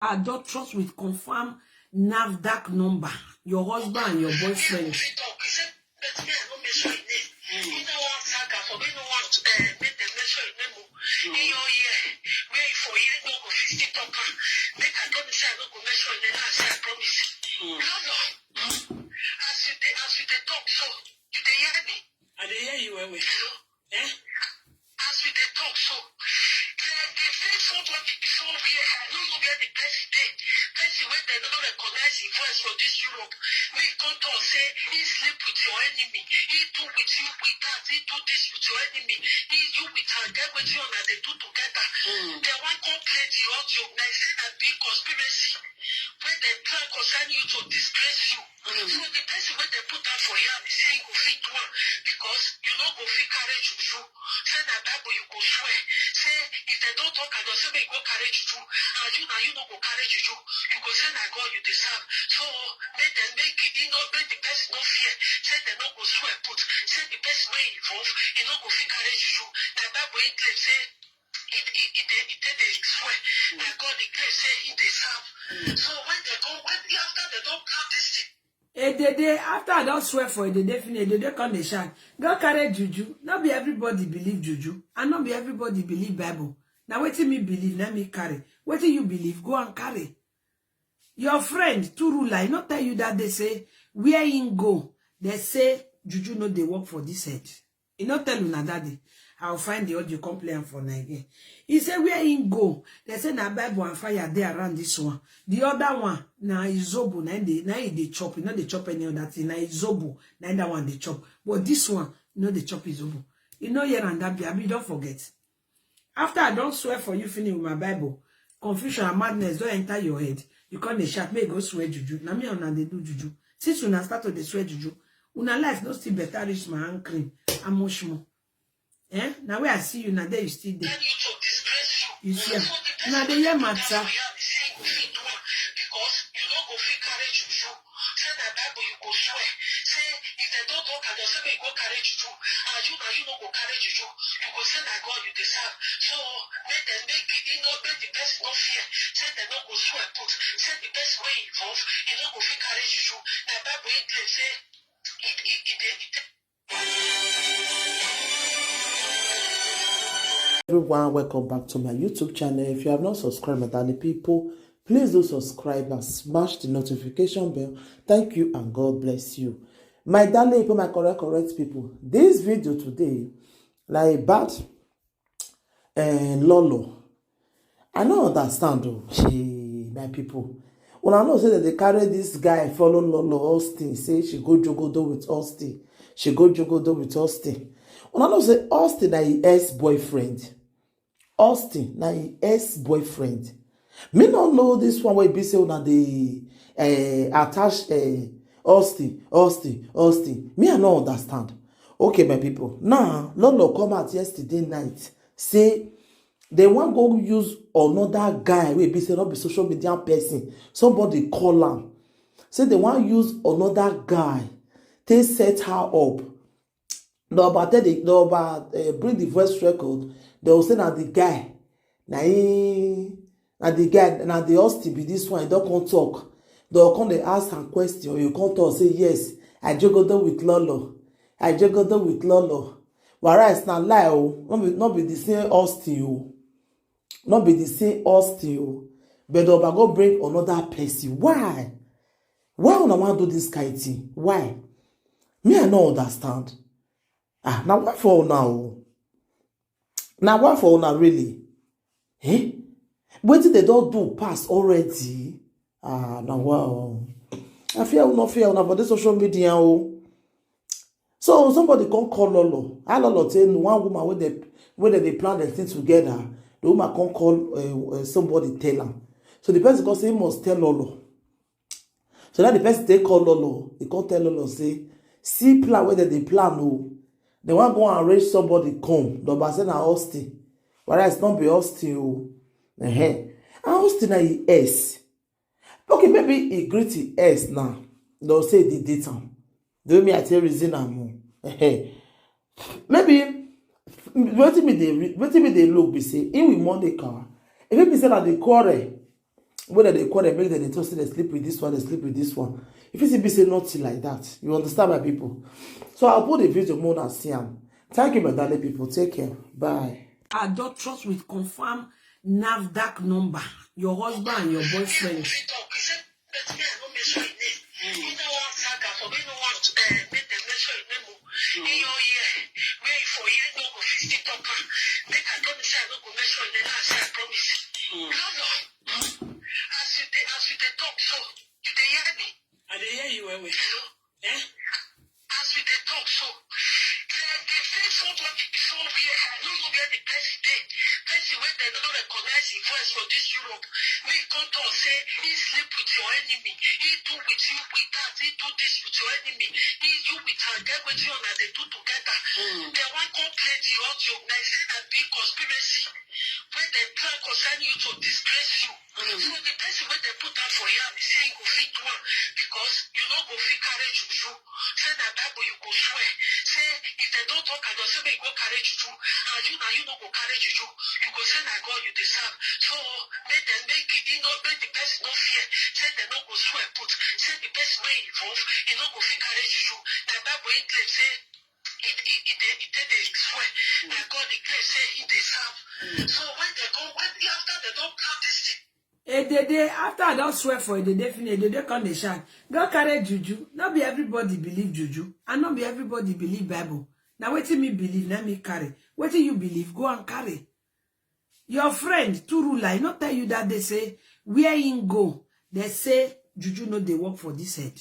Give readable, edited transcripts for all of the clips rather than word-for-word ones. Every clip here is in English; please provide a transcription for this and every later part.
Adulterous with confirmed NAFDAC number. Your husband and your boyfriend. After I don't swear for it, they definitely they come the shout. God carry juju. Not be everybody believe juju, and not be everybody believe Bible. Now what me believe, let me carry. What you believe, go and carry. Your friend, two ruler, not tell you that they say where in go. They say juju no they work for this head. He not tell you that day. I'll find the audio complaint for again. He said where in go. They say na Bible and fire there around this one. The other one na izobo na they chop. You know they chop any other thing. Na izobo na that one they chop. But this one, you know they chop izobo. You know here and that be don't forget. After I don't swear for you finish with my Bible, confusion and madness don't enter your head. You can't shout, may go swear juju. Na me una they do juju. Since una start to the swear juju, una life no still better reach my hand cream. And much more. Eh? Now where I see you, now there you still there. You see, now the year matter. Everyone, welcome back to my YouTube channel. If you have not subscribed, my darling people, please do subscribe and smash the notification bell. Thank you and God bless you. My darling people, my correct people, this video today like about Lolo. I don't understand my people. When I know say that they carry this guy follow Lolo Austin, say she go jogodo with Austin. She go jogodo with Austin. When I know say Austin na his ex-boyfriend. Austin na his ex-boyfriend. Me not know this one wey be say una dey attach Austin. Me I no understand. Okay, my people. Now, Lolo come out yesterday night say they want go use another guy wey be say not be social media person. Somebody call am. Say they want use another guy to set her up. No, but bring the voice record. They will say na the guy, na the Austin be this one. He don't come talk. They will come they ask some question. You come talk say yes. I jogodo with Lolo. Whereas na lie oh, not be the same Austin oh, not be the same Austin oh. But they will go bring another person. Why? Why una want do this kind of thing? Why? Me I no understand. Now what for now? Now what for now really? Eh? What did they don't do pass already? Now wow. I fear not fear now for the social media. So somebody can call Lolo. I Lolo tell one woman when they plan the thing together. The woman can call somebody tell her. So the person can say he must tell Lolo. So that the person they call Lolo, he can't tell Lolo say see plan whether they plan no. They want to go and arrange somebody come. The person na Austin. Whereas it's not be Austin. And Austin na he S. Okay, maybe he greet the S now. They'll say the data. Do me I tell reason am. Maybe what me they look be say in with Monica. If it be say that they quarrel, Whether they call them, make them they talk, say they sleep with this one, they sleep with this one. If you see me say nothing like that, you understand my people. So I'll put the video more and see them. Thank you, my darling people. Take care. Bye. Adulterous with confirmed NAFDAC number. Your husband and your boyfriend. I dey hear you when we. Eh? As we dey talk so, they say somebody somewhere, I don't know where the person dey. Person wey they don't recognize his voice for this Europe. We come to say he sleep with your enemy. He do with you with that. He do this with your enemy. He you with her. Get with you and they do together. They want to play the audio. They say a big conspiracy where they plan concerning you to disgrace you. So the person where they put out for you, they say you go fit one because you know go fit carry juju. Say that Bible you go swear. Say if they don't talk, I don't say you go carry juju. And you know go carry juju. You go say that God you deserve. So make them make it, you know, make the person no fear. Say they no go swear put. Say the person may involve, you know go fit carry juju. The Bible in claim say it they swear. And God declare say he deserve. So when they go, when after they don't count this thing. After I don't swear for it, they definitely they come the shout. God carry juju. Not be everybody believe juju, and not be everybody believe Bible. Now what me believe, let me carry. What you believe, go and carry. Your friend, two ruler, not tell you that they say where in go. They say juju no they work for this head.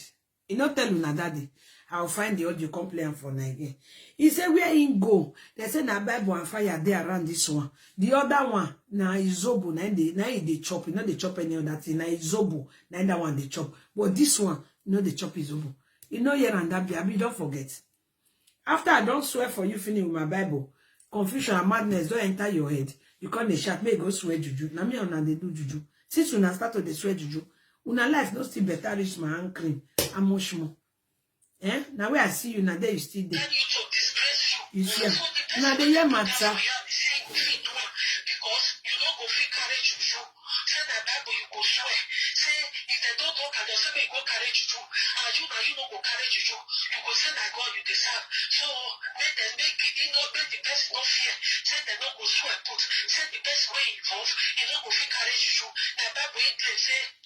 He not tell you that day. I'll find the audio complaint for again. He said where in go. They say na Bible and fire there around this one. The other one na izobo na they chop. You know they chop any other thing. Na izobo na that one they chop. But this one, you know they chop izobo. You know here and that be don't forget. After I don't swear for you finish with my Bible, confusion and madness don't enter your head. You can't shout, may go swear juju. Now me and they do juju. Since una start to the swear juju, una life no still better reach my hand cream. How much more? Eh? Now where I see you, now there you still there. You see, now they hear matter. Because you don't go fit carry juju. Say that Bible you go swear. Say if they don't talk, I don't say you go carry juju. And you know go carry juju. You go say that God you deserve. So make them make it, you know, make the person no fear. Say they don't go swear put. Say the person way involved, you know go fit carry juju. The Bible in place say it.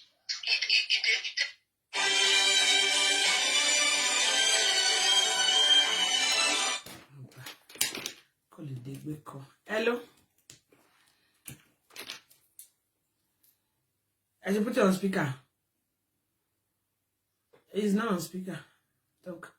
Hello. I should put it on speaker. It's not on speaker. Talk.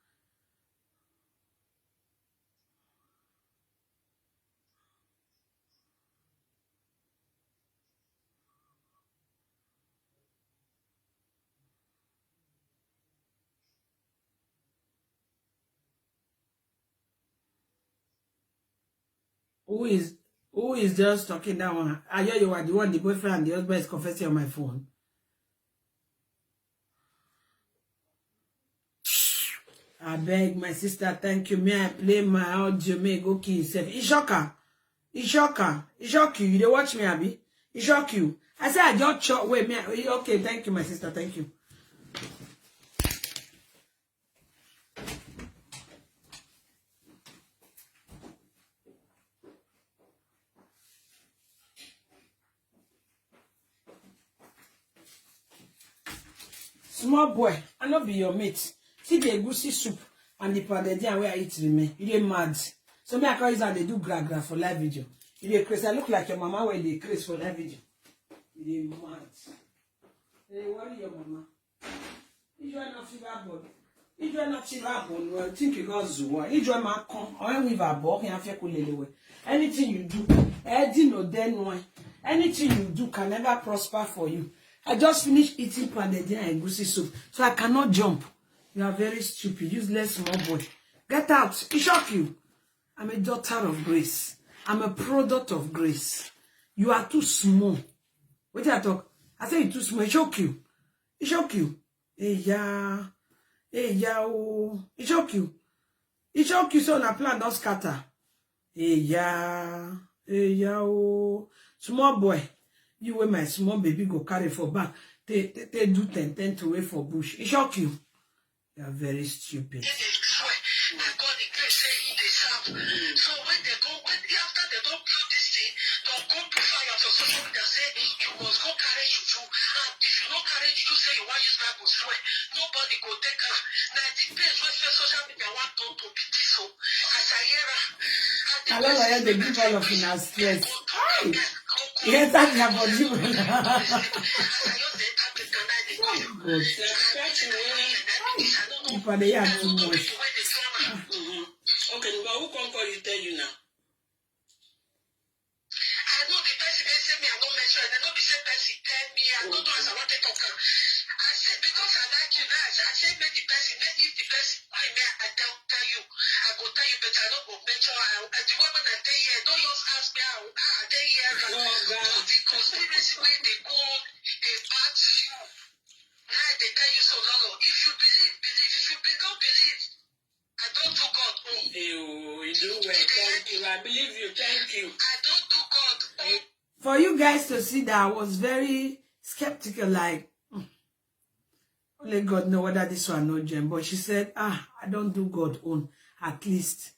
Who is just talking that one? I hear you are the one, the boyfriend and the husband is confessing on my phone. I beg my sister, thank you. May I play my audio? May go kill yourself. It shock her. It shock her. It shock you. You dey watch me, Abby? It shock you. I said I just shock. Wait, me. Okay, thank you, my sister. Thank you. Small boy, I not be your mate. See the egusi soup and the pounded yam where I eat remain. You dey mad. So me I call you they do gra for live video. You dey crazy. I look like your mama when they crazy for live video. You dey mad. They worry your mama. If you are not fever body. If you are not fever body, well, think you got zoo. If you are my con, or with a boy, you have to anything you do, anything you do can never prosper for you. I just finished eating pounded yam and egusi soup, so I cannot jump. You are very stupid, useless small boy. Get out. It shock you. I'm a daughter of grace. I'm a product of grace. You are too small. Wait till I talk. I say you're too small. It shock you. It shock you. Hey, yeah. Hey, yeah. Oh. It shock you. It shock you so na plan don't scatter. Hey, yeah. Hey, yeah. Oh. Small boy. You when my small baby go carry for back, they do 10 to wait for bush. It shock you. You are very stupid. So when they go, after they don't build this thing, they'll go to fire for social media say you must go carry juju. And if you don't carry juju, say you want use Bible swear. Nobody go take her. Now the place where social media want to be this so as I hear her. I love how they give all of in our stress. Yes, that's your body. But they are too much. Okay, but who come call you tell you now? I know the person they say me, I don't mention, they know the same person tell me, I don't know as I want to talk. I said, because I like you now, I said, make the person, make if the person, I tell you, I go tell you, but I don't go mention, the woman I tell you, don't just ask me, I tell you, the conspiracy way they go, they bat you, now they tell you so long, if you believe, if you don't believe, I don't do God. You do well. Thank you. I believe you. Thank you. I don't do God. For you guys to see that I was very skeptical, like, only God know whether this one no gem. But she said, I don't do God own, at least.